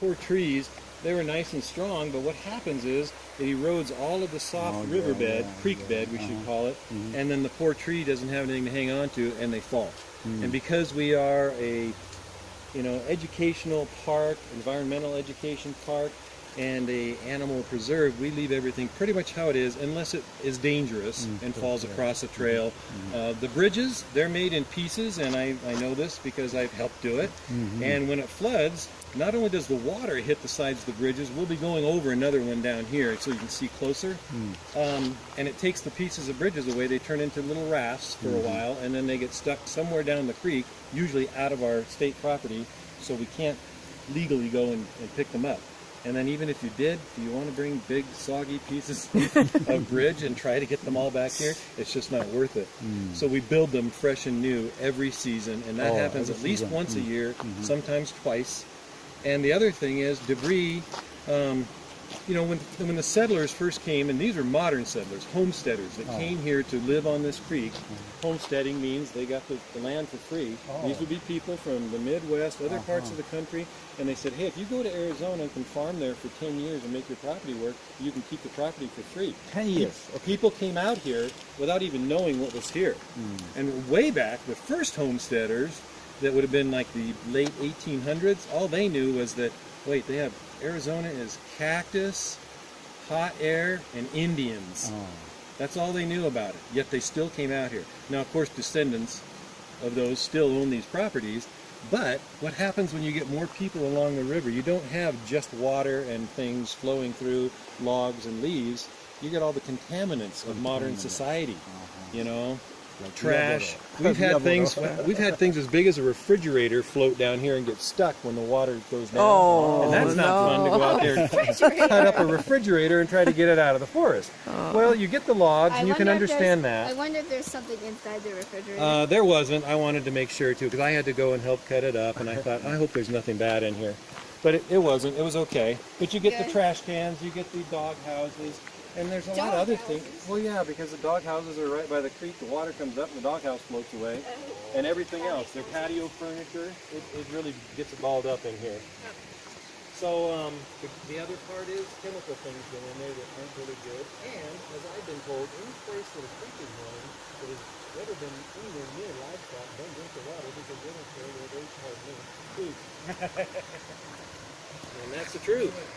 poor trees, they were nice and strong, but what happens is it erodes all of the soft riverbed, creek bed we should call it, and then the poor tree doesn't have anything to hang on to, and they fall. And because we are a educational park, environmental education park, and a animal preserve, we leave everything pretty much how it is unless it is dangerous and falls across a trail. The bridges, they're made in pieces, and I know this because I've helped do it. And when it floods, not only does the water hit the sides of the bridges, we'll be going over another one down here so you can see closer. And it takes the pieces of bridges away. They turn into little rafts for a while, and then they get stuck somewhere down the creek, usually out of our state property, so we can't legally go and pick them up. And then even if you did, do you want to bring big soggy pieces of bridge and try to get them all back here? It's just not worth it. So we build them fresh and new every season, and that happens at least once a year, sometimes twice. And the other thing is debris. When the settlers first came, and these are modern settlers, homesteaders that came here to live on this creek. Homesteading means they got the land for free. These would be people from the Midwest, other parts of the country, and they said, hey, if you go to Arizona and can farm there for 10 years and make your property work, you can keep the property for free. 10 years. People came out here without even knowing what was here. And way back, the first homesteaders, that would have been like the late 1800s, all they knew was that, wait, Arizona is cactus, hot air, and Indians. That's all they knew about it, yet they still came out here. Now, of course, descendants of those still own these properties, but what happens when you get more people along the river? You don't have just water and things flowing through logs and leaves. You get all the contaminants of modern society, like trash. We've had things as big as a refrigerator float down here and get stuck when the water goes down. And that's not fun to go out there and cut up a refrigerator and try to get it out of the forest. Well, you get the logs, and you can understand that. I wonder if there's something inside the refrigerator. There wasn't. I wanted to make sure too, because I had to go and help cut it up, and I thought, I hope there's nothing bad in here. But it wasn't. It was okay. But you get the trash cans, you get the dog houses. And there's a lot of other things. Well, yeah, because the dog houses are right by the creek. The water comes up and the dog house floats away. And everything else, their patio furniture, it really gets balled up in here. So the other part is chemical things go in there that aren't really good. And as I've been told, any place that a creek is running that has never been anywhere near livestock, don't drink the water because they don't care. They're very hard food. And that's the truth.